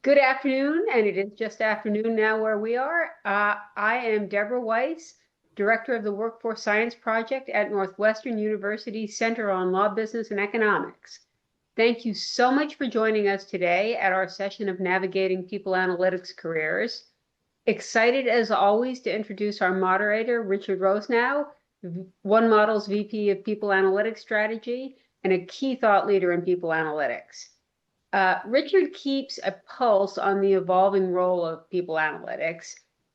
Good afternoon, and it is just afternoon now where we are. I am Deborah Weiss, Director of the Workforce Science Project at Northwestern University Center on Law, Business, and Economics. Thank you so much for joining us today at our session of Navigating People Analytics Careers. Excited as always to introduce our moderator, Richard Rosenow, One Model's VP of People Analytics Strategy and a key thought leader in people analytics. Richard keeps a pulse on the evolving role of people analytics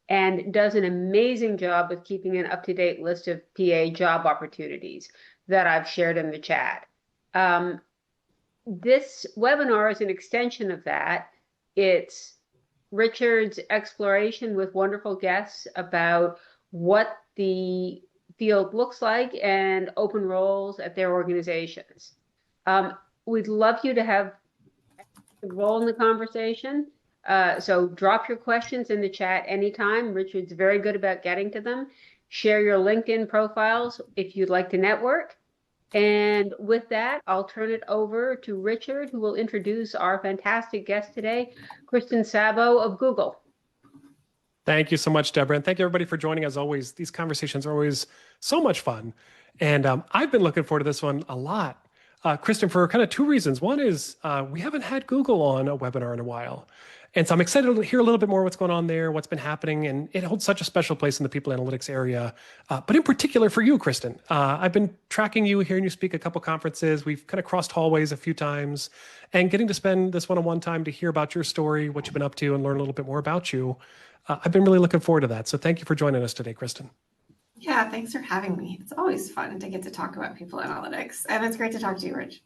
and does an amazing job with keeping an up-to-date list of PA job opportunities that I've shared in the chat. This webinar is an extension of that. It's Richard's exploration with wonderful guests about what the field looks like and open roles at their organizations. We'd love you to have role in the conversation. So drop your questions in the chat anytime. Richard's very good about getting to them. Share your LinkedIn profiles if you'd like to network. And with that, I'll turn it over to Richard, who will introduce our fantastic guest today, Kristin Saboe of Google. Thank you so much, Deborah. And thank you everybody for joining. As always, these conversations are always so much fun. And I've been looking forward to this one a lot. Kristin, for kind of two reasons. One is we haven't had Google on a webinar in a while. And so I'm excited to hear a little bit more what's going on there, what's been happening, and it holds such a special place in the people analytics area. But in particular for you, Kristin, I've been tracking you, hearing you speak at a couple conferences. We've kind of crossed hallways a few times, and getting to spend this one-on-one time to hear about your story, what you've been up to, and learn a little bit more about you. I've been really looking forward to that. So thank you for joining us today, Kristin. Yeah, thanks for having me. It's always fun to get to talk about people analytics, and it's great to talk to you, Rich.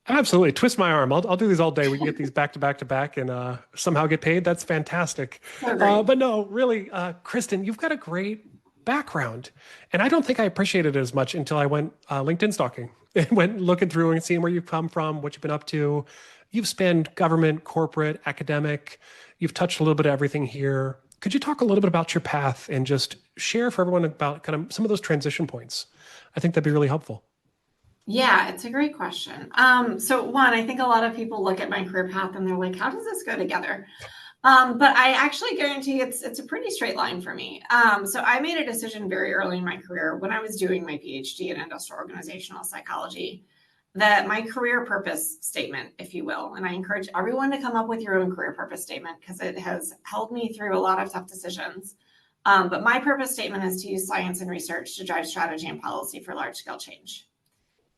Absolutely. Twist my arm. I'll do these all day. We can get these back to back to back and somehow get paid. That's fantastic. But no, really, Kristin, you've got a great background. And I don't think I appreciated it as much until I went LinkedIn stalking and went looking through and seeing where you've come from, what you've been up to. You've spanned government, corporate, academic. You've touched a little bit of everything here. Could you talk a little bit about your path and just share for everyone about kind of some of those transition points? I think that'd be really helpful. Yeah, it's a great question. So one, I think a lot of people look at my career path and they're like, how does this go together? But I actually guarantee it's a pretty straight line for me. So I made a decision very early in my career when I was doing my PhD in industrial organizational psychology that my career purpose statement, if you will, and I encourage everyone to come up with your own career purpose statement because it has helped me through a lot of tough decisions. But my purpose statement is to use science and research to drive strategy and policy for large-scale change.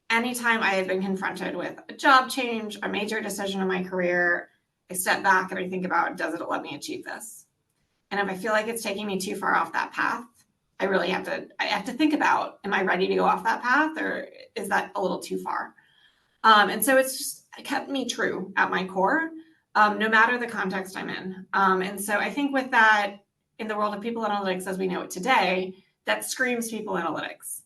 Anytime I have been confronted with a job change, a major decision in my career, I step back and I think about, does it let me achieve this? And if I feel like it's taking me too far off that path, I have to think about, am I ready to go off that path or is that a little too far? And so it's just kept me true at my core, no matter the context I'm in. And so I think with that, in the world of people analytics as we know it today, that screams people analytics.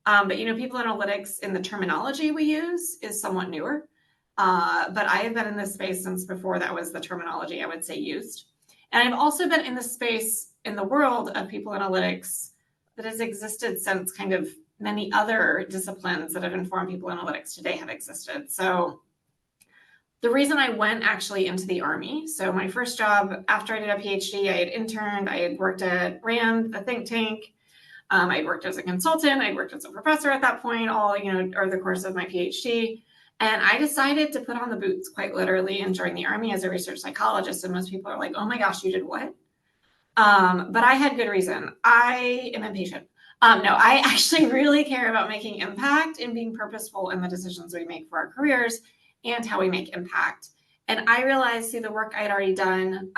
But people analytics in the terminology we use is somewhat newer. But I have been in this space since before that was the terminology I would say used. And I've also been in this space in the world of people analytics that has existed since kind of many other disciplines that have informed people analytics today have existed. So the reason I went actually into the Army, so my first job after I did a PhD, I had interned, I had worked at RAND, the think tank. I'd worked as a consultant, I'd worked as a professor at that point, all, over the course of my PhD. And I decided to put on the boots quite literally and join the Army as a research psychologist. And most people are like, oh my gosh, you did what? But I had good reason. I am impatient. No, I actually really care about making impact and being purposeful in the decisions we make for our careers and how we make impact. And I realized through the work I had already done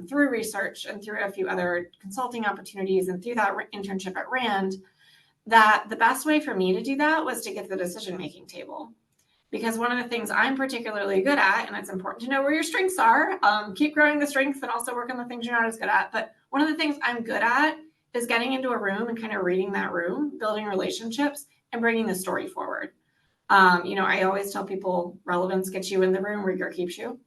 through research and through a few other consulting opportunities and through that internship at RAND, that the best way for me to do that was to get to the decision-making table. Because one of the things I'm particularly good at, and it's important to know where your strengths are, keep growing the strengths and also work on the things you're not as good at. But one of the things I'm good at is getting into a room and kind of reading that room, building relationships, and bringing the story forward. I always tell people relevance gets you in the room, rigor keeps you.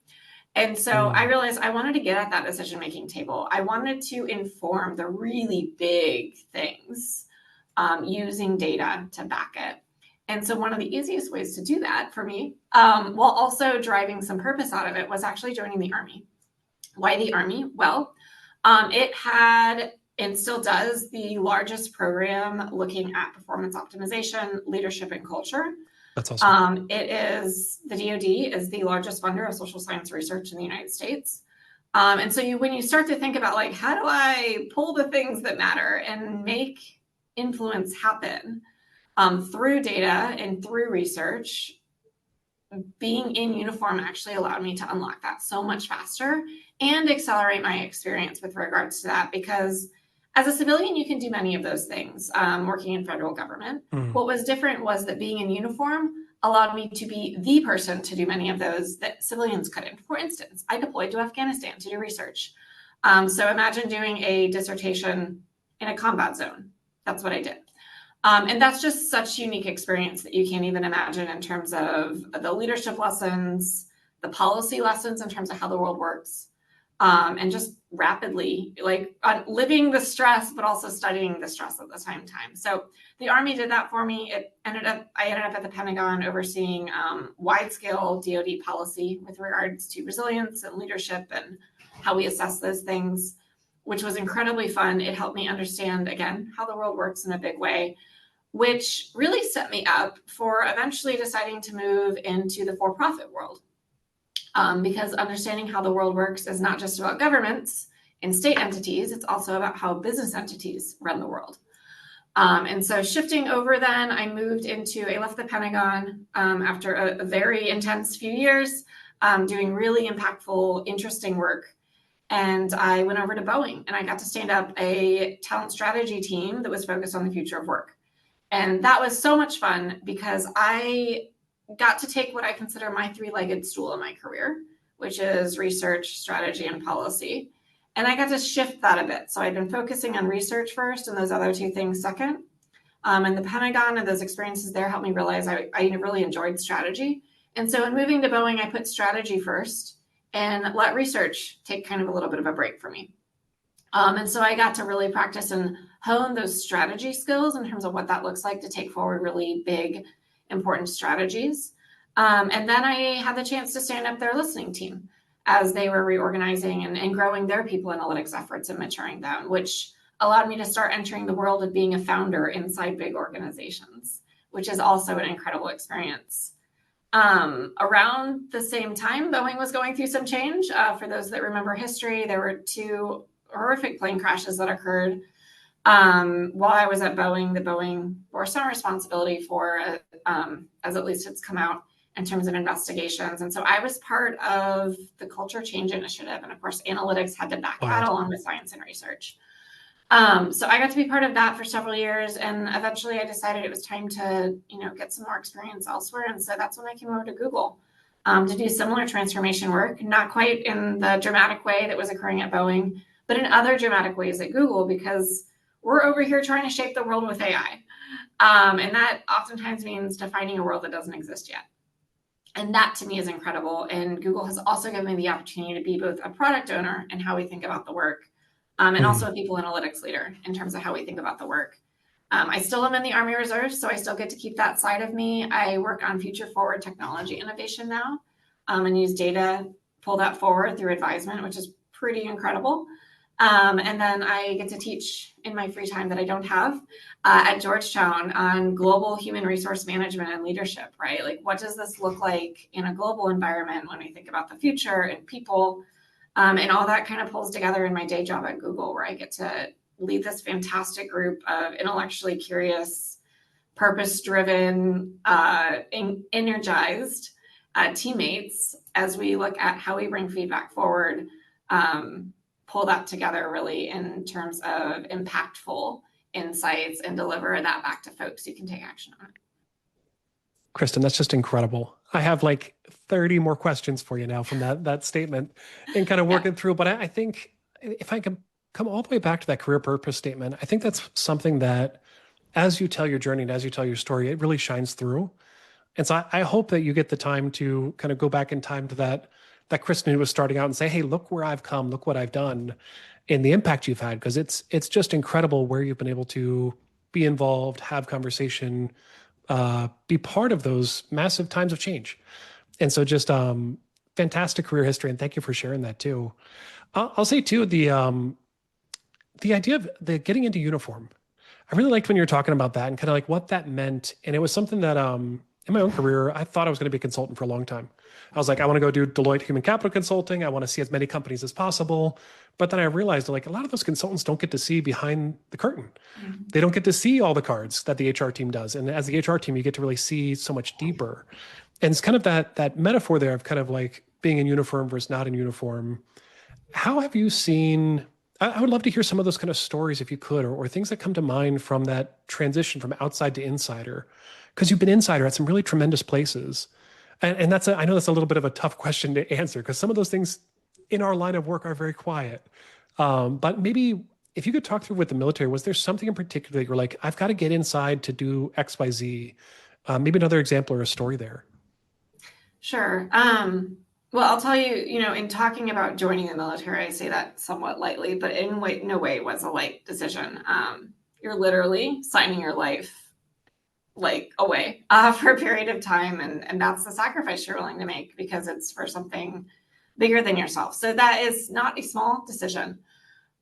And so I realized I wanted to get at that decision-making table. I wanted to inform the really big things using data to back it. And so one of the easiest ways to do that for me, while also driving some purpose out of it, was actually joining the Army. Why the Army? Well, it had and still does the largest program looking at performance optimization, leadership, and culture. That's awesome. It is, the DoD is the largest funder of social science research in the United States. And so when you start to think about like, how do I pull the things that matter and make influence happen through data and through research, being in uniform actually allowed me to unlock that so much faster and accelerate my experience with regards to that, because as a civilian, you can do many of those things working in federal government. What was different was that being in uniform allowed me to be the person to do many of those that civilians couldn't. For instance, I deployed to Afghanistan to do research. So imagine doing a dissertation in a combat zone. That's what I did. And that's just such unique experience that you can't even imagine in terms of the leadership lessons, the policy lessons in terms of how the world works, and just rapidly like living the stress, but also studying the stress at the same time. So the Army did that for me. I ended up at the Pentagon overseeing wide-scale DoD policy with regards to resilience and leadership and how we assess those things, which was incredibly fun. It helped me understand, again, how the world works in a big way, which really set me up for eventually deciding to move into the for-profit world. Because understanding how the world works is not just about governments and state entities, it's also about how business entities run the world. And so shifting over then, I left the Pentagon after a very intense few years, doing really impactful, interesting work. And I went over to Boeing and I got to stand up a talent strategy team that was focused on the future of work. And that was so much fun because I got to take what I consider my three-legged stool in my career, which is research, strategy, and policy. And I got to shift that a bit. So I've been focusing on research first and those other two things second. And the Pentagon and those experiences there helped me realize I really enjoyed strategy. And so in moving to Boeing, I put strategy first and let research take kind of a little bit of a break for me. And so I got to really practice and hone those strategy skills in terms of what that looks like to take forward really big, important strategies. And then I had the chance to stand up their listening team as they were reorganizing and growing their people analytics efforts and maturing them, which allowed me to start entering the world of being a founder inside big organizations, which is also an incredible experience. Around the same time, Boeing was going through some change. For those that remember history, there were two horrific plane crashes that occurred while I was at Boeing. The Boeing bore some responsibility for, as at least it's come out in terms of investigations. And so I was part of the culture change initiative. And of course, analytics had to back that along with science and research. So I got to be part of that for several years. And eventually I decided it was time to, get some more experience elsewhere. And so that's when I came over to Google to do similar transformation work, not quite in the dramatic way that was occurring at Boeing, but in other dramatic ways at Google, because we're over here trying to shape the world with AI. And that oftentimes means defining a world that doesn't exist yet. And that to me is incredible. And Google has also given me the opportunity to be both a product owner and how we think about the work, and also a people analytics leader in terms of how we think about the work. I still am in the Army Reserve, so I still get to keep that side of me. I work on future forward technology innovation now, and use data, pull that forward through advisement, which is pretty incredible. And then I get to teach in my free time that I don't have at Georgetown on global human resource management and leadership, right? Like, what does this look like in a global environment when we think about the future and people? And all that kind of pulls together in my day job at Google, where I get to lead this fantastic group of intellectually curious, purpose-driven, energized teammates as we look at how we bring feedback forward, pull that together really in terms of impactful insights and deliver that back to folks who can take action on it. Kristin, that's just incredible. I have like 30 more questions for you now from that statement and kind of working through. But I think if I can come all the way back to that career purpose statement, I think that's something that as you tell your journey and as you tell your story, it really shines through. And so I hope that you get the time to kind of go back in time to that Kristin who was starting out and say, hey, look where I've come, look what I've done and the impact you've had. Because it's just incredible where you've been able to be involved, have conversation, be part of those massive times of change. And so just fantastic career history, and thank you for sharing that too. I'll say too, the idea of the getting into uniform. I really liked when you were talking about that and kind of like what that meant. And it was something that in my own career, I thought I was going to be a consultant for a long time. I was like, I want to go do Deloitte Human Capital Consulting. I want to see as many companies as possible. But then I realized like a lot of those consultants don't get to see behind the curtain. They don't get to see all the cards that the HR team does. And as the HR team, you get to really see so much deeper. And it's kind of that metaphor there of kind of like being in uniform versus not in uniform. How have you seen, I would love to hear some of those kind of stories if you could, or things that come to mind from that transition from outside to insider, because you've been insider at some really tremendous places. And I know that's a little bit of a tough question to answer because some of those things in our line of work are very quiet. But maybe if you could talk through with the military, was there something in particular that you're like, I've got to get inside to do X, Y, Z? Maybe another example or a story there. Sure. Well, I'll tell you, in talking about joining the military, I say that somewhat lightly, but no way was a light decision. You're literally signing your life like away for a period of time. And that's the sacrifice you're willing to make because it's for something bigger than yourself. So that is not a small decision.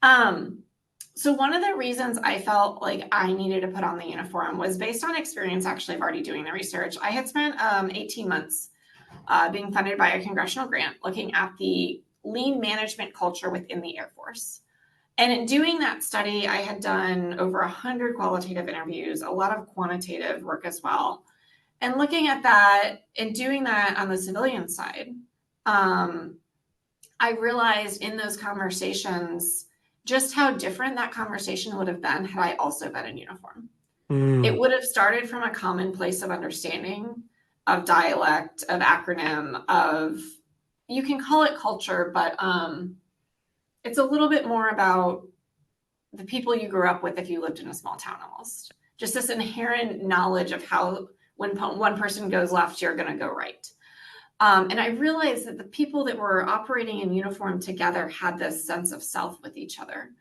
So one of the reasons I felt like I needed to put on the uniform was based on experience actually of already doing the research. I had spent 18 months being funded by a congressional grant looking at the lean management culture within the Air Force. And in doing that study, I had done over 100 qualitative interviews, a lot of quantitative work as well. And looking at that and doing that on the civilian side, I realized in those conversations just how different that conversation would have been had I also been in uniform. It would have started from a common place of understanding, of dialect, of acronym, of, you can call it culture, but it's a little bit more about the people you grew up with if you lived in a small town almost. Just this inherent knowledge of how when one person goes left, you're going to go right. And I realized that the people that were operating in uniform together had this sense of self with each other.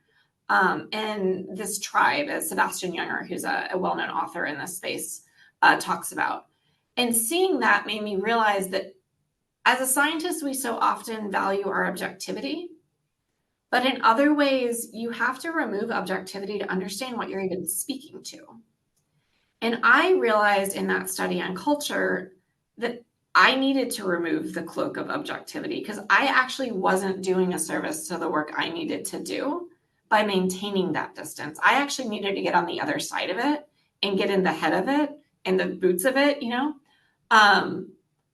And this tribe, as Sebastian Junger, who's a well-known author in this space, talks about. And seeing that made me realize that as a scientist, we so often value our objectivity. But in other ways, you have to remove objectivity to understand what you're even speaking to. And I realized in that study on culture that I needed to remove the cloak of objectivity because I actually wasn't doing a service to the work I needed to do by maintaining that distance. I actually needed to get on the other side of it and get in the head of it and the boots of it,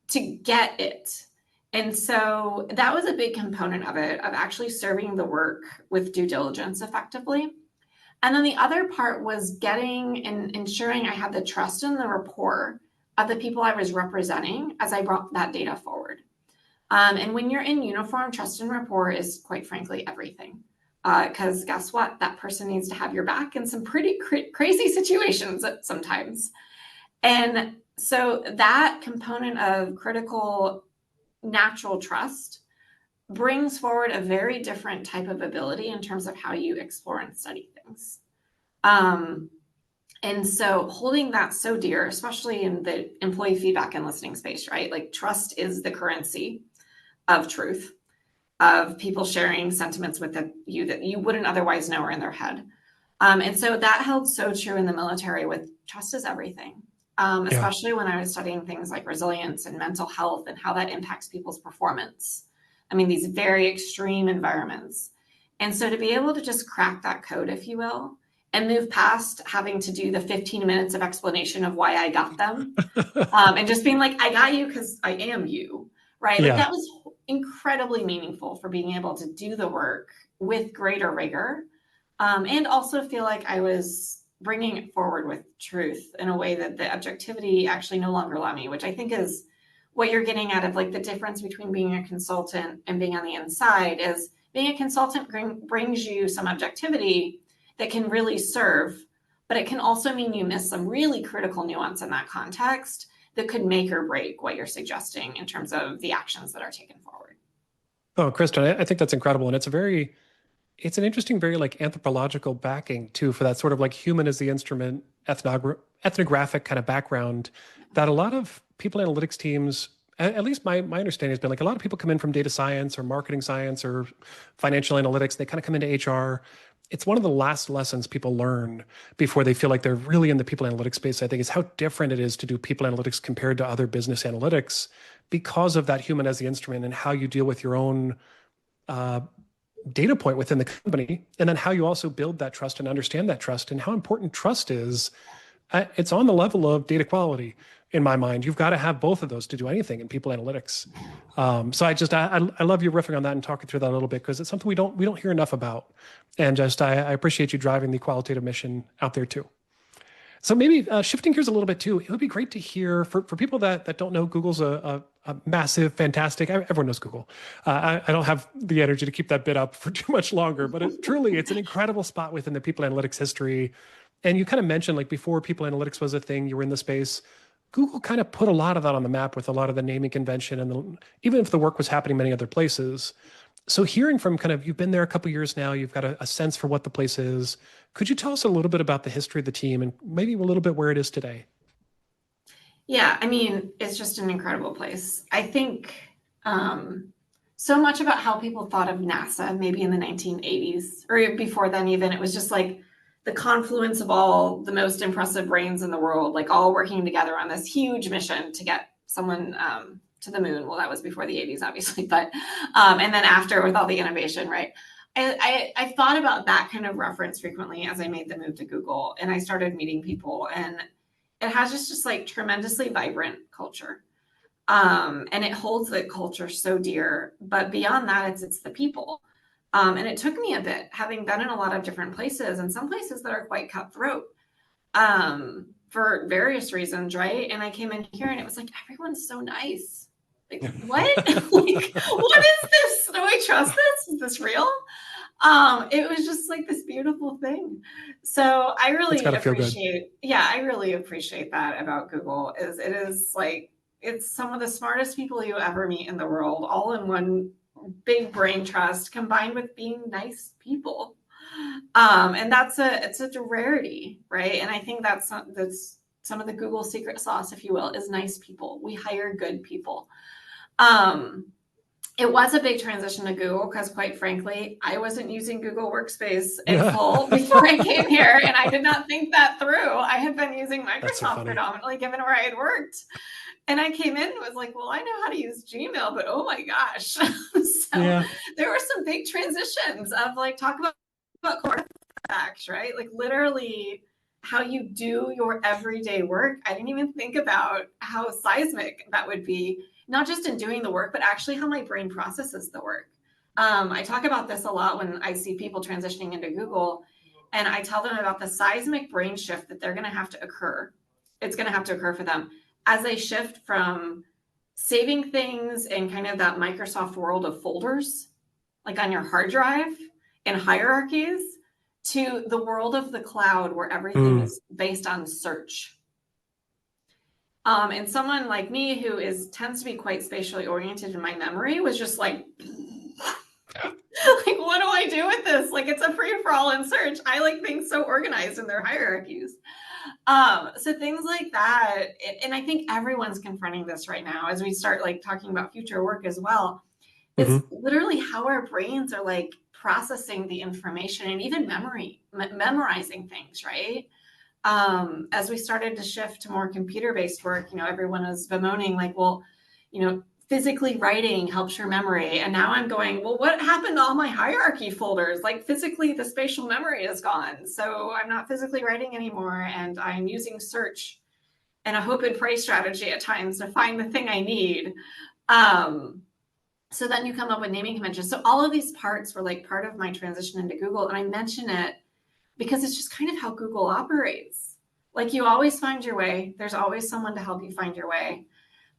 to get it. And so that was a big component of it, of actually serving the work with due diligence effectively. And then the other part was getting and ensuring I had the trust and the rapport of the people I was representing as I brought that data forward. And when you're in uniform, trust and rapport is quite frankly everything. Because guess what? That person needs to have your back in some pretty crazy situations sometimes. And so that component of critical natural trust brings forward a very different type of ability in terms of how you explore and study things. And so holding that so dear, especially in the employee feedback and listening space, right? Like trust is the currency of truth, of people sharing sentiments with you that you wouldn't otherwise know are in their head. And so that held so true in the military with trust is everything. Especially when I was studying things like resilience and mental health and how that impacts people's performance. I mean, these very extreme environments. And so to be able to just crack that code, if you will, and move past having to do the 15 minutes of explanation of why I got them and just being like, I got you because I am you, right? Like that was incredibly meaningful for being able to do the work with greater rigor and also feel like I was bringing it forward with truth in a way that the objectivity actually no longer allowed me, which I think is what you're getting at of like the difference between being a consultant and being on the inside is being a consultant brings you some objectivity that can really serve, but it can also mean you miss some really critical nuance in that context that could make or break what you're suggesting in terms of the actions that are taken forward. Oh, Kristin, I think that's incredible. And it's an interesting, very like anthropological backing too, for that sort of like human as the instrument, ethnographic kind of background that a lot of people analytics teams at least my understanding has been like a lot of people come in from data science or marketing science or financial analytics. They kind of come into HR. It's one of the last lessons people learn before they feel like they're really in the people analytics space, I think, is how different it is to do people analytics compared to other business analytics because of that human as the instrument and how you deal with your own data point within the company, and then how you also build that trust and understand that trust and how important trust is. It's on the level of data quality in my mind. You've got to have both of those to do anything in people analytics. So I love you riffing on that and talking through that a little bit, because it's something we don't hear enough about. And I appreciate you driving the qualitative mission out there too. So maybe shifting gears a little bit too, it would be great to hear for people that don't know, Google's a massive, fantastic, everyone knows Google. I don't have the energy to keep that bit up for too much longer, but it's an incredible spot within the people analytics history. And you kind of mentioned, like, before people analytics was a thing, you were in the space. Google kind of put a lot of that on the map with a lot of the naming convention, and even if the work was happening many other places. So hearing from you've been there a couple of years now, you've got a sense for what the place is. Could you tell us a little bit about the history of the team and maybe a little bit where it is today? Yeah, I mean, it's just an incredible place. I think so much about how people thought of NASA, maybe in the 1980s or before then even, it was just like the confluence of all the most impressive brains in the world, like all working together on this huge mission to get someone to the moon. Well, that was before the 80s, obviously, but and then after with all the innovation, right? I thought about that kind of reference frequently as I made the move to Google, and I started meeting people, and it has just like tremendously vibrant culture. And it holds the culture so dear, but beyond that, it's the people. And it took me a bit, having been in a lot of different places, and some places that are quite cutthroat for various reasons, right? And I came in here and it was like, everyone's so nice. Like, what? Like, what is this? Do I trust this? Is this real? It was just like this beautiful thing. So I really appreciate, I really appreciate that about Google. Is it is like, it's some of the smartest people you ever meet in the world, all in one big brain trust combined with being nice people. And it's a rarity, right? And I think that's some of the Google secret sauce, if you will, is nice people. We hire good people. It was a big transition to Google because, quite frankly, I wasn't using Google Workspace in full before I came here, and I did not think that through. I had been using Microsoft predominantly, given where I had worked. And I came in and was like, well, I know how to use Gmail, but oh my gosh. There were some big transitions of like, talk about core facts, right? Like literally how you do your everyday work. I didn't even think about how seismic that would be, not just in doing the work, but actually how my brain processes the work. I talk about this a lot when I see people transitioning into Google, and I tell them about the seismic brain shift that they're going to have to occur. It's going to have to occur for them as they shift from saving things in kind of that Microsoft world of folders, like on your hard drive and hierarchies, to the world of the cloud where everything is based on search. And someone like me who tends to be quite spatially oriented in my memory was just like, like, what do I do with this? Like, it's a free-for-all in search. I like things so organized in their hierarchies. So things like that. And I think everyone's confronting this right now as we start like talking about future work as well. It's literally how our brains are like processing the information and even memorizing things, right? As we started to shift to more computer-based work, everyone was bemoaning like, well, physically writing helps your memory. And now I'm going, well, what happened to all my hierarchy folders? Like physically the spatial memory is gone. So I'm not physically writing anymore. And I'm using search and a hope and pray strategy at times to find the thing I need. So then you come up with naming conventions. So all of these parts were like part of my transition into Google. And I mention it because it's just kind of how Google operates. Like you always find your way. There's always someone to help you find your way.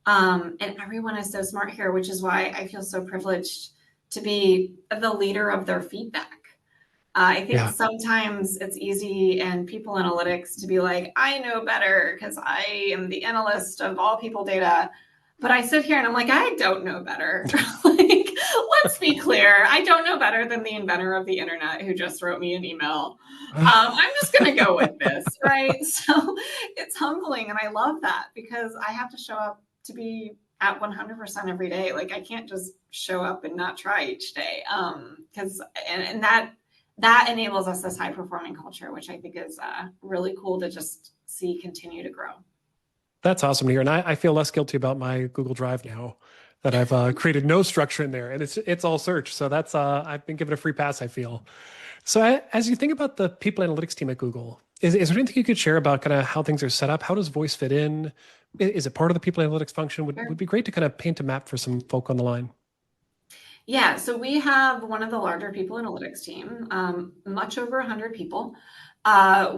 And everyone is so smart here, which is why I feel so privileged to be the leader of their feedback. I think sometimes it's easy in people analytics to be like, I know better because I am the analyst of all people data. But I sit here and I'm like, I don't know better. Like, let's be clear. I don't know better than the inventor of the internet who just wrote me an email. I'm just going to go with this, right? So it's humbling. And I love that because I have to show up to be at 100% every day. Like I can't just show up and not try each day. Because and that enables us this high performing culture, which I think is really cool to just see continue to grow. That's awesome to hear. And I feel less guilty about my Google Drive now that I've created no structure in there, and it's all search. So that's I've been given a free pass, I feel. So as you think about the people analytics team at Google, is there anything you could share about kind of how things are set up? How does voice fit in? Is it part of the people analytics function? Would be great to kind of paint a map for some folk on the line. Yeah, so we have one of the larger people analytics team, much over 100 people.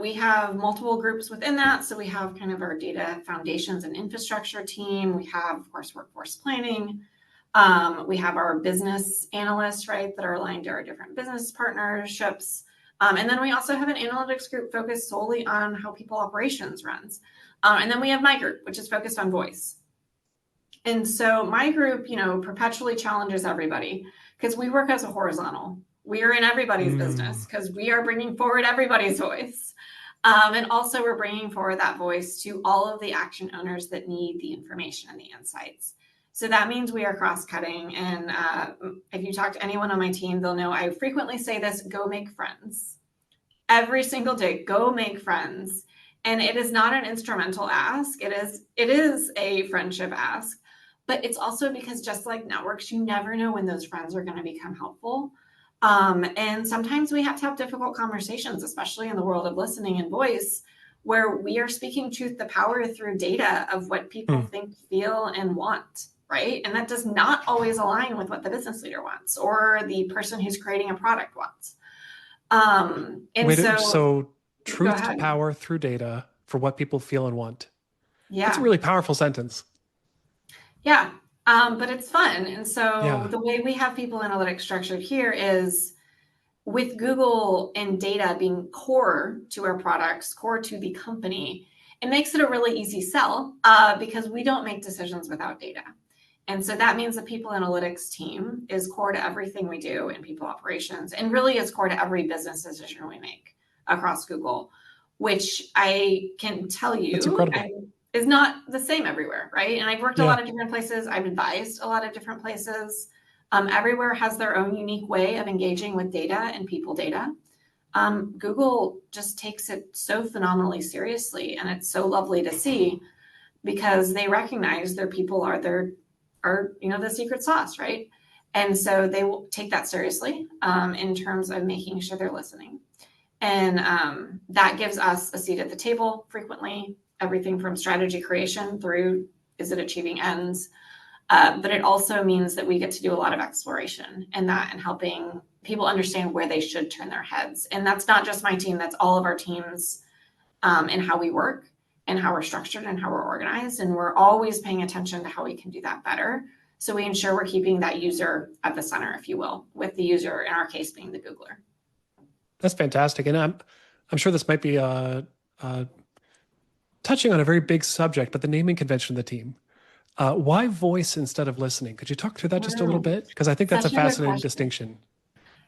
We have multiple groups within that. So we have kind of our data foundations and infrastructure team. We have, of course, workforce planning. We have our business analysts, right, that are aligned to our different business partnerships. And then we also have an analytics group focused solely on how people operations runs. And then we have my group, which is focused on voice. And so my group, perpetually challenges everybody because we work as a horizontal. We are in everybody's business because we are bringing forward everybody's voice. And also we're bringing forward that voice to all of the action owners that need the information and the insights. So that means we are cross-cutting. And if you talk to anyone on my team, they'll know I frequently say this: go make friends. Every single day, go make friends. And it is not an instrumental ask. It is a friendship ask. But it's also because just like networks, you never know when those friends are going to become helpful. And sometimes we have to have difficult conversations, especially in the world of listening and voice, where we are speaking truth to power through data of what people think, feel, and want, right? And that does not always align with what the business leader wants or the person who's creating a product wants. So truth to power through data for what people feel and want. Yeah. That's a really powerful sentence. Yeah. But it's fun. And so the way we have people analytics structured here is with Google and data being core to our products, core to the company, it makes it a really easy sell because we don't make decisions without data. And so that means the people analytics team is core to everything we do in people operations, and really is core to every business decision we make across Google, which I can tell you is not the same everywhere, right? And I've worked a lot of different places. I've advised a lot of different places. Everywhere has their own unique way of engaging with data and people data. Google just takes it so phenomenally seriously, and it's so lovely to see because they recognize their people are the secret sauce, right? And so they will take that seriously in terms of making sure they're listening. And that gives us a seat at the table frequently, everything from strategy creation through, is it achieving ends? But it also means that we get to do a lot of exploration in that and helping people understand where they should turn their heads. And that's not just my team, that's all of our teams and how we work and how we're structured and how we're organized. And we're always paying attention to how we can do that better. So we ensure we're keeping that user at the center, if you will, with the user, in our case, being the Googler. That's fantastic. And I'm sure this might be touching on a very big subject, but the naming convention of the team. Why voice instead of listening? Could you talk through that just a little bit? Because I think that's a fascinating distinction.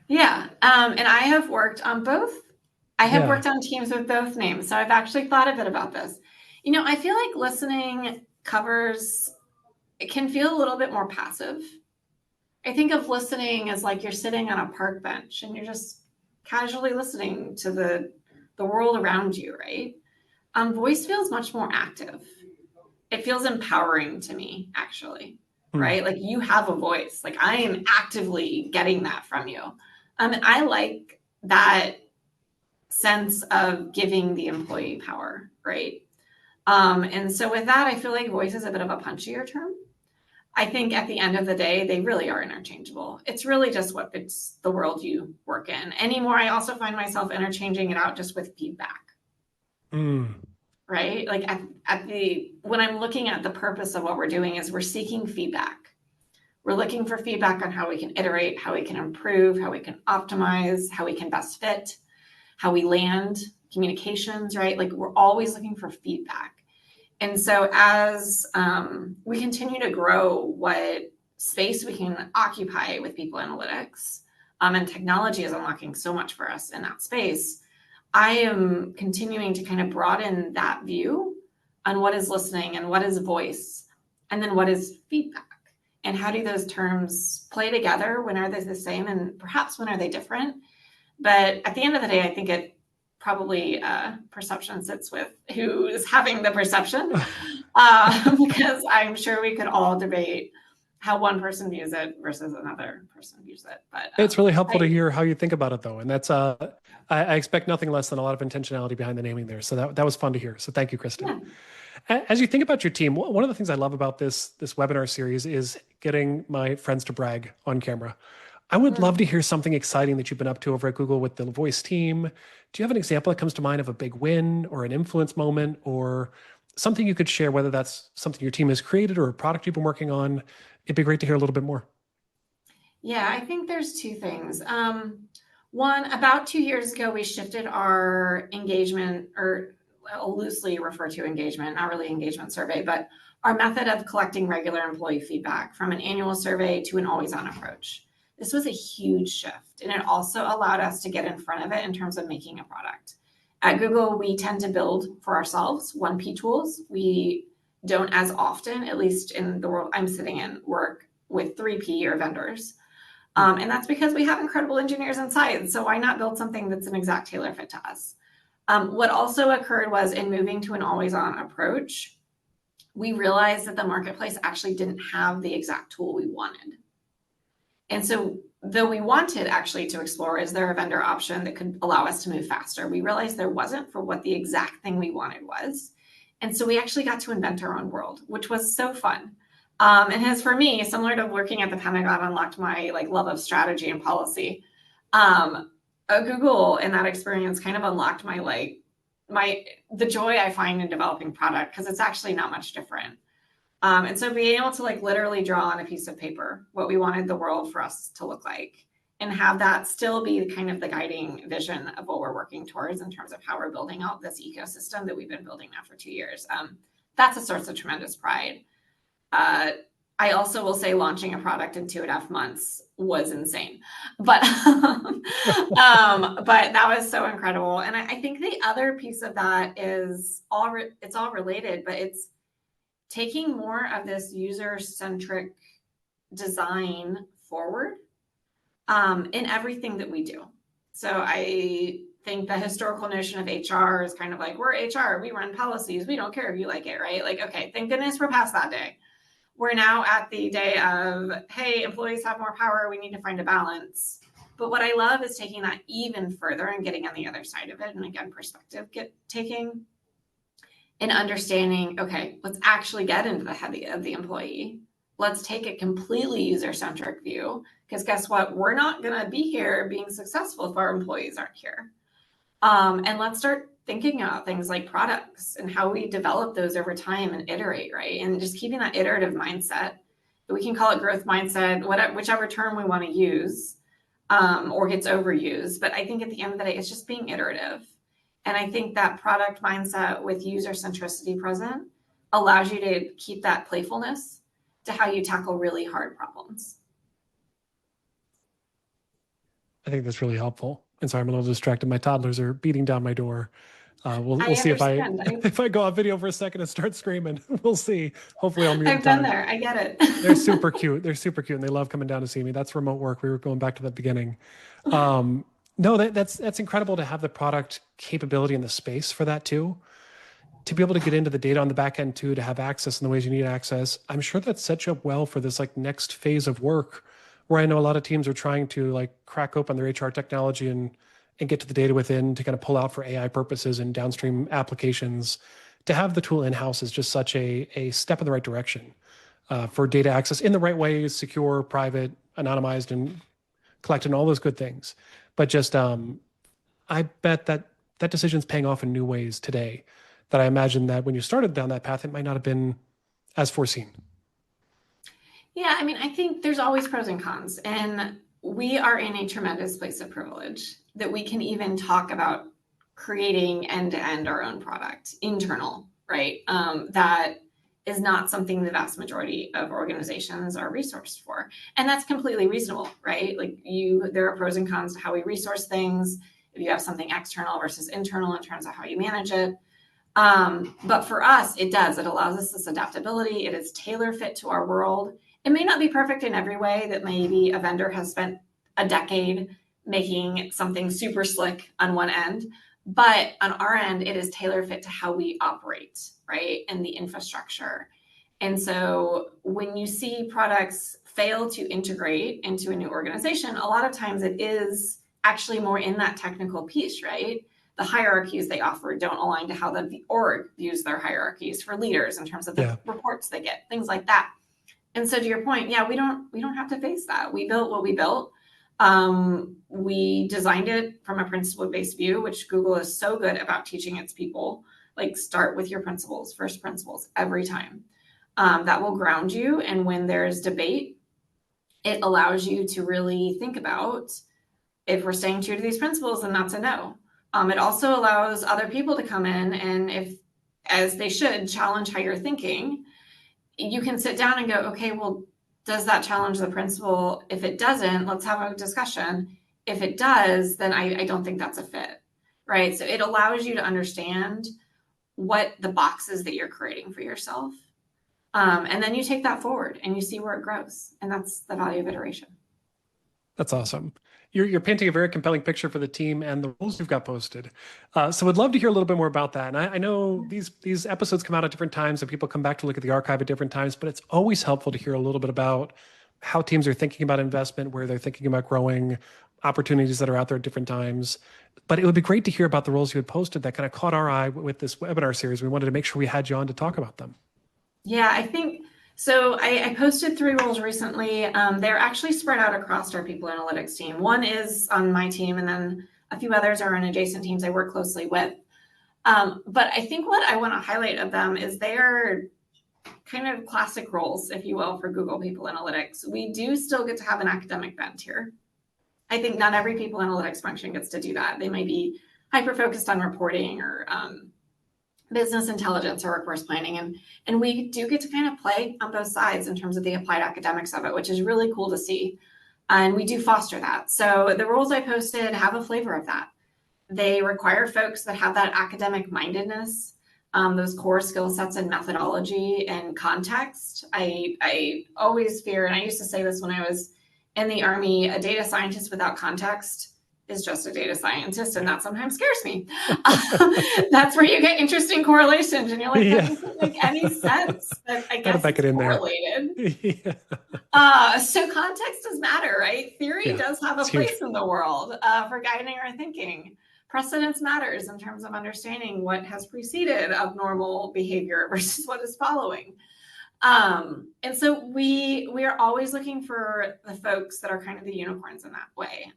Yeah. And I have worked on both. I have worked on teams with both names. So I've actually thought a bit about this. I feel like listening it can feel a little bit more passive. I think of listening as like you're sitting on a park bench and you're just casually listening to the world around you, right? Voice feels much more active. It feels empowering to me, actually, right? Like you have a voice. Like I am actively getting that from you. And I like that sense of giving the employee power, right? And so with that, I feel like voice is a bit of a punchier term. I think at the end of the day, they really are interchangeable. It's really just it's the world you work in. Anymore, I also find myself interchanging it out just with feedback. Right? Like when I'm looking at the purpose of what we're doing is we're seeking feedback. We're looking for feedback on how we can iterate, how we can improve, how we can optimize, how we can best fit, how we land communications, right? Like we're always looking for feedback. And so as we continue to grow what space we can occupy with people analytics, and technology is unlocking so much for us in that space, I am continuing to kind of broaden that view on what is listening and what is voice And then what is feedback? And how do those terms play together? When are they the same? And perhaps when are they different? But at the end of the day, I think it probably perception sits with who is having the perception, because I'm sure we could all debate how one person views it versus another person views it. But it's really helpful to hear how you think about it, though. And that's, I expect nothing less than a lot of intentionality behind the naming there. So that was fun to hear. So thank you, Kristin. Yeah. As you think about your team, one of the things I love about this webinar series is getting my friends to brag on camera. I would love to hear something exciting that you've been up to over at Google with the voice team. Do you have an example that comes to mind of a big win or an influence moment or something you could share, whether that's something your team has created or a product you've been working on? It'd be great to hear a little bit more. Yeah, I think there's two things. One, about 2 years ago, we shifted our engagement, or I'll loosely refer to engagement, not really engagement survey, but our method of collecting regular employee feedback from an annual survey to an always-on approach. This was a huge shift, and it also allowed us to get in front of it in terms of making a product. At Google, we tend to build for ourselves 1P tools. We don't as often, at least in the world I'm sitting in, work with 3P or vendors. And that's because we have incredible engineers inside. So why not build something that's an exact tailor fit to us? What also occurred was in moving to an always-on approach, we realized that the marketplace actually didn't have the exact tool we wanted. And so though we wanted actually to explore, is there a vendor option that could allow us to move faster? We realized there wasn't for what the exact thing we wanted was. And so we actually got to invent our own world, which was so fun. And has, for me, similar to working at the Pentagon, unlocked my love of strategy and policy. Google in that experience kind of unlocked the joy I find in developing product, because it's actually not much different. And so being able to literally draw on a piece of paper what we wanted the world for us to look like, and have that still be kind of the guiding vision of what we're working towards in terms of how we're building out this ecosystem that we've been building now for 2 years. That's a source of tremendous pride. I also will say launching a product in 2.5 months was insane, but but that was so incredible. And I think the other piece of that is it's all related, but it's taking more of this user-centric design forward in everything that we do. So I think the historical notion of HR is kind of like, we're HR, we run policies, we don't care if you like it, right? Okay, thank goodness we're past that day. We're now at the day of, hey, employees have more power, we need to find a balance. But what I love is taking that even further and getting on the other side of it. And again, perspective taking and understanding, okay, let's actually get into the head of the employee. Let's take a completely user-centric view, because guess what? We're not going to be here being successful if our employees aren't here. And let's start thinking about things like products and how we develop those over time and iterate, right? And just keeping that iterative mindset. We can call it growth mindset, whichever term we want to use, or gets overused. But I think at the end of the day, it's just being iterative. And I think that product mindset with user centricity present allows you to keep that playfulness to how you tackle really hard problems. I think that's really helpful. And sorry, I'm a little distracted. My toddlers are beating down my door. We'll see if I go off video for a second and start screaming. We'll see. Hopefully I'll mute I've been there. I get it. They're super cute. They're super cute, and they love coming down to see me. That's remote work. We were going back to the beginning. No, that's incredible to have the product capability and the space for that too. To be able to get into the data on the back end too, to have access in the ways you need access. I'm sure that sets you up well for this next phase of work, where I know a lot of teams are trying to crack open their HR technology and get to the data within to kind of pull out for AI purposes and downstream applications. To have the tool in-house is just such a step in the right direction for data access in the right way, secure, private, anonymized, and collected, and all those good things. But just, I bet that decision's paying off in new ways today that I imagine that when you started down that path, it might not have been as foreseen. Yeah, I mean, I think there's always pros and cons, and we are in a tremendous place of privilege that we can even talk about creating end-to-end our own product, internal, right? That is not something the vast majority of organizations are resourced for. And that's completely reasonable, right? There are pros and cons to how we resource things. If you have something external versus internal in terms of how you manage it. But for us, it does. It allows us this adaptability. It is tailor fit to our world. It may not be perfect in every way, that maybe a vendor has spent a decade making something super slick on one end, but on our end, it is tailor fit to how we operate, right? And the infrastructure. And so when you see products fail to integrate into a new organization, a lot of times it is actually more in that technical piece, right? The hierarchies they offer don't align to how the org views their hierarchies for leaders in terms of the reports they get, things like that. And so to your point, yeah, we don't have to face that. We built what we built. We designed it from a principle-based view, which Google is so good about teaching its people. Like, start with your principles, first principles every time. That will ground you. And when there's debate, it allows you to really think about, if we're staying true to these principles, then that's a no. It also allows other people to come in and, if, as they should, challenge how you're thinking. You can sit down and go, okay, well, does that challenge the principle? If it doesn't, let's have a discussion. If it does, then I don't think that's a fit, right? So it allows you to understand what the boxes that you're creating for yourself. And then you take that forward and you see where it grows. And that's the value of iteration. That's awesome. You're painting a very compelling picture for the team and the roles you've got posted. So I'd love to hear a little bit more about that. And I know these episodes come out at different times and people come back to look at the archive at different times, but it's always helpful to hear a little bit about how teams are thinking about investment, where they're thinking about growing, opportunities that are out there at different times. But it would be great to hear about the roles you had posted that kind of caught our eye with this webinar series. We wanted to make sure we had you on to talk about them. Yeah, I think so. I posted 3 roles recently. They're actually spread out across our people analytics team. One is on my team, and then a few others are in adjacent teams I work closely with. But I think what I want to highlight of them is they are kind of classic roles, if you will, for Google People Analytics. We do still get to have an academic bent here. I think not every people analytics function gets to do that. They might be hyper-focused on reporting or business intelligence or workforce planning. And we do get to kind of play on both sides in terms of the applied academics of it, which is really cool to see. And we do foster that. So the roles I posted have a flavor of that. They require folks that have that academic mindedness, those core skill sets and methodology and context. I always fear, and I used to say this when I was in the Army, a data scientist without context is just a data scientist, and that sometimes scares me. That's where you get interesting correlations, and you're like, that doesn't make any sense. But I guess it's correlated. So context does matter, right? Theory does have a place in the world for guiding our thinking. Precedence matters in terms of understanding what has preceded abnormal behavior versus what is following. And so we are always looking for the folks that are kind of the unicorns in that way,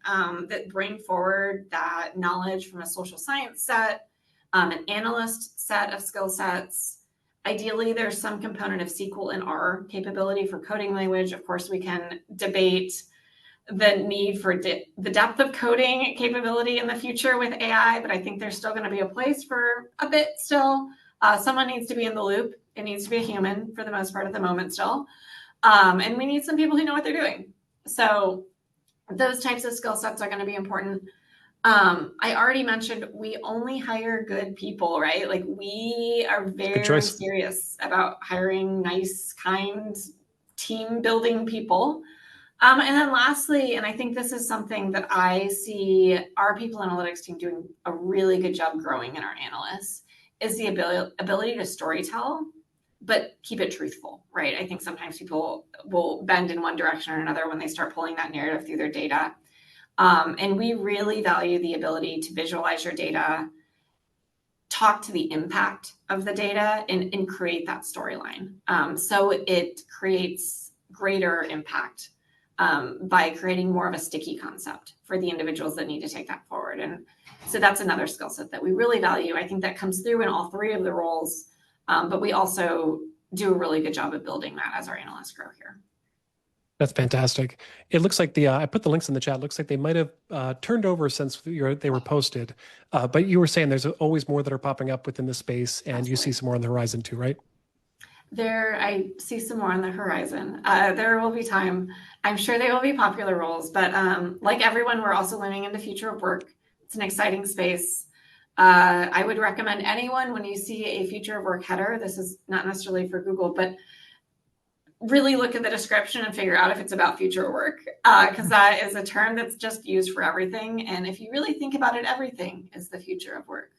that bring forward that knowledge from a social science set, an analyst set of skill sets. Ideally, there's some component of SQL and R capability for coding language. Of course, we can debate the need for the depth of coding capability in the future with AI, but I think there's still going to be a place for a bit still. Someone needs to be in the loop. It needs to be a human for the most part at the moment still. And we need some people who know what they're doing. So those types of skill sets are going to be important. I already mentioned we only hire good people, right? Like, we are very serious about hiring nice, kind, team building people. And then lastly, and I think this is something that I see our people analytics team doing a really good job growing in our analysts, is the ability to storytell, but keep it truthful, right? I think sometimes people will bend in one direction or another when they start pulling that narrative through their data. And we really value the ability to visualize your data, talk to the impact of the data, and create that storyline. So it creates greater impact by creating more of a sticky concept for the individuals that need to take that forward. And so that's another skill set that we really value. I think that comes through in all 3 of the roles, but we also do a really good job of building that as our analysts grow here. That's fantastic. It looks like I put the links in the chat. It looks like they might have turned over since they were posted. But you were saying there's always more that are popping up within the space, and Absolutely. You see some more on the horizon too, right? I see some more on the horizon. There will be time. I'm sure they will be popular roles, but like everyone, we're also learning in the future of work. It's an exciting space. I would recommend anyone, when you see a future of work header, this is not necessarily for Google, but really look at the description and figure out if it's about future work, because that is a term that's just used for everything. And if you really think about it, everything is the future of work.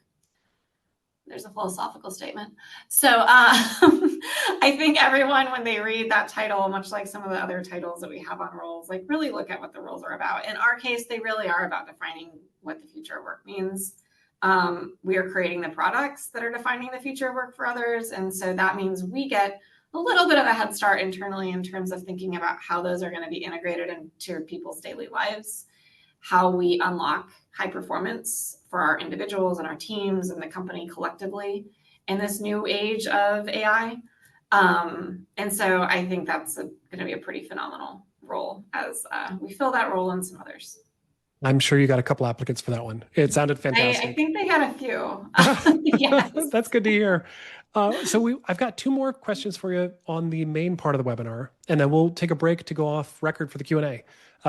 There's a philosophical statement. So I think everyone, when they read that title, much like some of the other titles that we have on roles, like really look at what the roles are about. In our case, they really are about defining what the future of work means. We are creating the products that are defining the future of work for others. And so that means we get a little bit of a head start internally in terms of thinking about how those are going to be integrated into people's daily lives, how we unlock high performance for our individuals and our teams and the company collectively in this new age of AI. And so I think that's going to be a pretty phenomenal role as we fill that role and some others. I'm sure you got a couple applicants for that one. It sounded fantastic. I think they had a few. Yes. That's good to hear. I've got 2 more questions for you on the main part of the webinar, and then we'll take a break to go off record for the Q&A.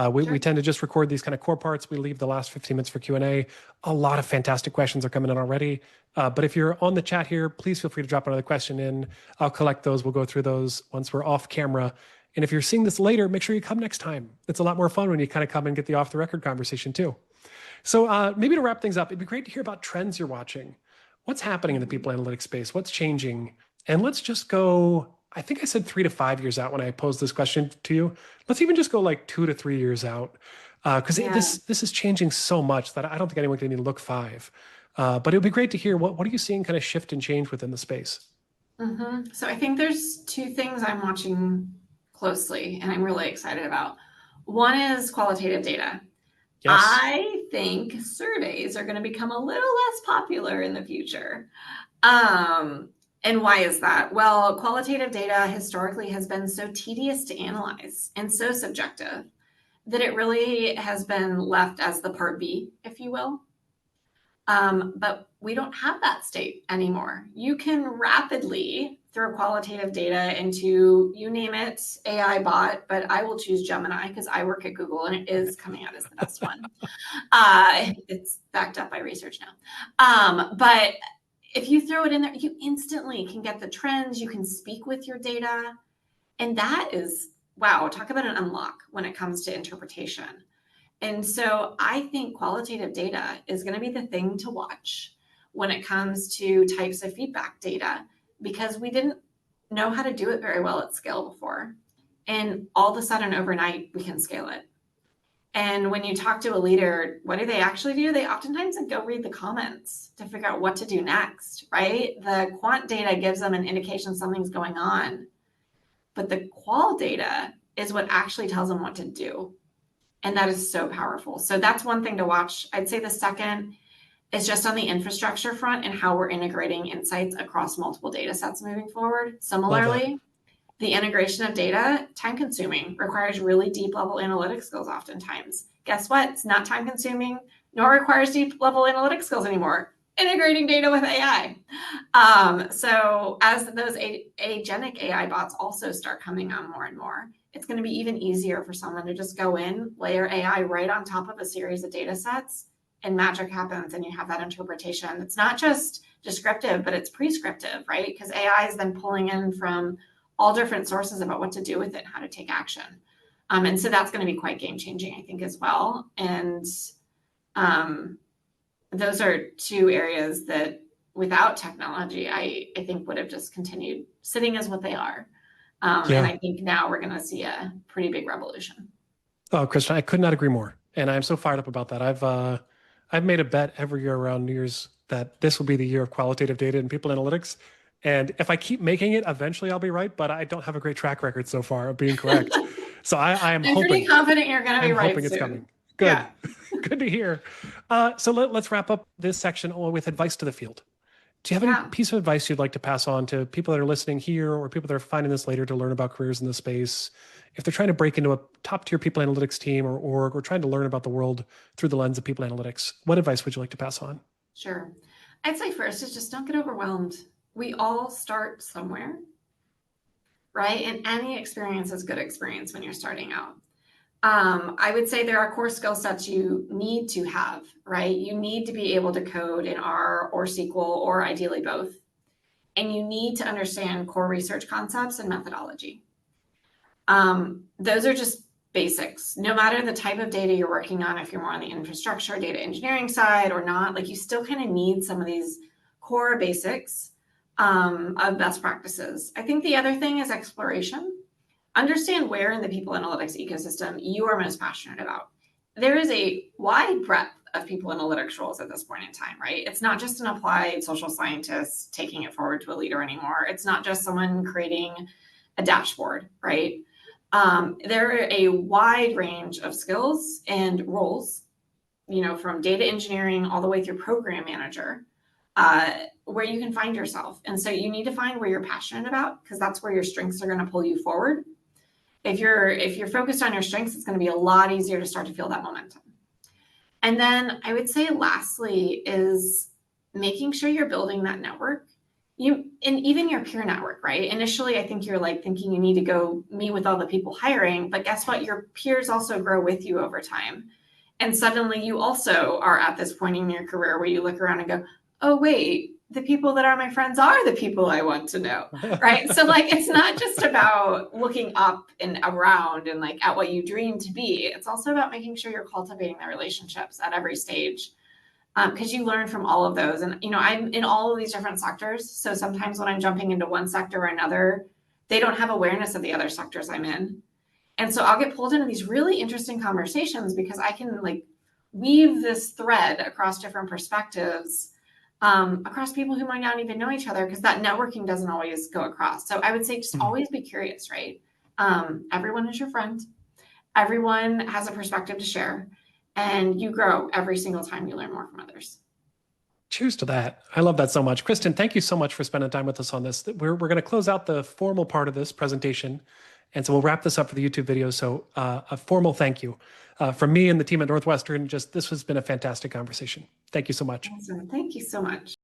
We tend to just record these kind of core parts. We leave the last 15 minutes for Q&A. A lot of fantastic questions are coming in already. But if you're on the chat here, please feel free to drop another question in. I'll collect those. We'll go through those once we're off camera. And if you're seeing this later, make sure you come next time. It's a lot more fun when you kind of come and get the off the record conversation too. So maybe to wrap things up, it'd be great to hear about trends you're watching. What's happening in the people analytics space? What's changing? And let's just go, I think I said 3 to 5 years out when I posed this question to you. Let's even just go like 2 to 3 years out. Because this is changing so much that I don't think anyone can even look 5. But it would be great to hear, what are you seeing kind of shift and change within the space? Mm-hmm. So I think there's 2 things I'm watching closely and I'm really excited about. One is qualitative data. Yes. I think surveys are going to become a little less popular in the future. And why is that? Well, qualitative data historically has been so tedious to analyze and so subjective that it really has been left as the part B, if you will. But we don't have that state anymore. You can rapidly throw qualitative data into, you name it, AI bot, but I will choose Gemini because I work at Google and it is coming out as the best one. It's backed up by research now. But if you throw it in there, you instantly can get the trends, you can speak with your data. And that is, wow, talk about an unlock when it comes to interpretation. And so I think qualitative data is going to be the thing to watch when it comes to types of feedback data, because we didn't know how to do it very well at scale before. And all of a sudden, overnight, we can scale it. And when you talk to a leader, what do they actually do? They oftentimes go read the comments to figure out what to do next, right? The quant data gives them an indication something's going on, but the qual data is what actually tells them what to do. And that is so powerful. So that's one thing to watch. I'd say the second is just on the infrastructure front and how we're integrating insights across multiple data sets moving forward. Similarly, the integration of data, time consuming, requires really deep level analytic skills oftentimes. Guess what? It's not time consuming, nor requires deep level analytic skills anymore. Integrating data with AI. So as those agentic AI bots also start coming on more and more, it's going to be even easier for someone to just go in, layer AI right on top of a series of data sets, and magic happens and you have that interpretation. It's not just descriptive, but it's prescriptive, right? Because AI is then pulling in from all different sources about what to do with it and how to take action. And so that's going to be quite game changing, I think, as well. And those are 2 areas that without technology, I think would have just continued sitting as what they are. And I think now we're going to see a pretty big revolution. Oh, Kristin, I could not agree more. And I'm so fired up about that. I've made a bet every year around New Year's that this will be the year of qualitative data and people analytics. And if I keep making it, eventually I'll be right, but I don't have a great track record so far of being correct. So I am hoping. I'm pretty confident you're going to be right. I'm hoping it's coming. Good. Yeah. Good to hear. So let's wrap up this section with advice to the field. Do you have any piece of advice you'd like to pass on to people that are listening here or people that are finding this later to learn about careers in the space? If they're trying to break into a top tier people analytics team or org, or trying to learn about the world through the lens of people analytics, what advice would you like to pass on? Sure. I'd say first is just don't get overwhelmed. We all start somewhere, right? And any experience is good experience when you're starting out. I would say there are core skill sets you need to have, right? You need to be able to code in R or SQL or ideally both. And you need to understand core research concepts and methodology. Those are just basics. No matter the type of data you're working on, if you're more on the infrastructure, data engineering side or not, like you still kind of need some of these core basics of best practices. I think the other thing is exploration. Understand where in the people analytics ecosystem you are most passionate about. There is a wide breadth of people analytics roles at this point in time, right? It's not just an applied social scientist taking it forward to a leader anymore. It's not just someone creating a dashboard, right? There are a wide range of skills and roles, you know, from data engineering all the way through program manager, where you can find yourself. And so you need to find where you're passionate about, because that's where your strengths are going to pull you forward. If you're focused on your strengths, it's going to be a lot easier to start to feel that momentum. And then I would say lastly is making sure you're building that network. And even your peer network, right? Initially, I think you're like thinking you need to go meet with all the people hiring, but guess what? Your peers also grow with you over time. And suddenly you also are at this point in your career where you look around and go, oh, wait, the people that are my friends are the people I want to know, right? So like, it's not just about looking up and around and like at what you dream to be. It's also about making sure you're cultivating the relationships at every stage, because you learn from all of those. And, you know, I'm in all of these different sectors. So sometimes when I'm jumping into one sector or another, they don't have awareness of the other sectors I'm in. And so I'll get pulled into these really interesting conversations because I can like weave this thread across different perspectives, across people who might not even know each other, because that networking doesn't always go across. So I would say just always be curious, right? Everyone is your friend. Everyone has a perspective to share, and you grow every single time you learn more from others. Cheers to that. I love that so much. Kristin, thank you so much for spending time with us on this. We're going to close out the formal part of this presentation. And so we'll wrap this up for the YouTube video. So a formal thank you from me and the team at Northwestern. This has been a fantastic conversation. Thank you so much. Awesome. Thank you so much.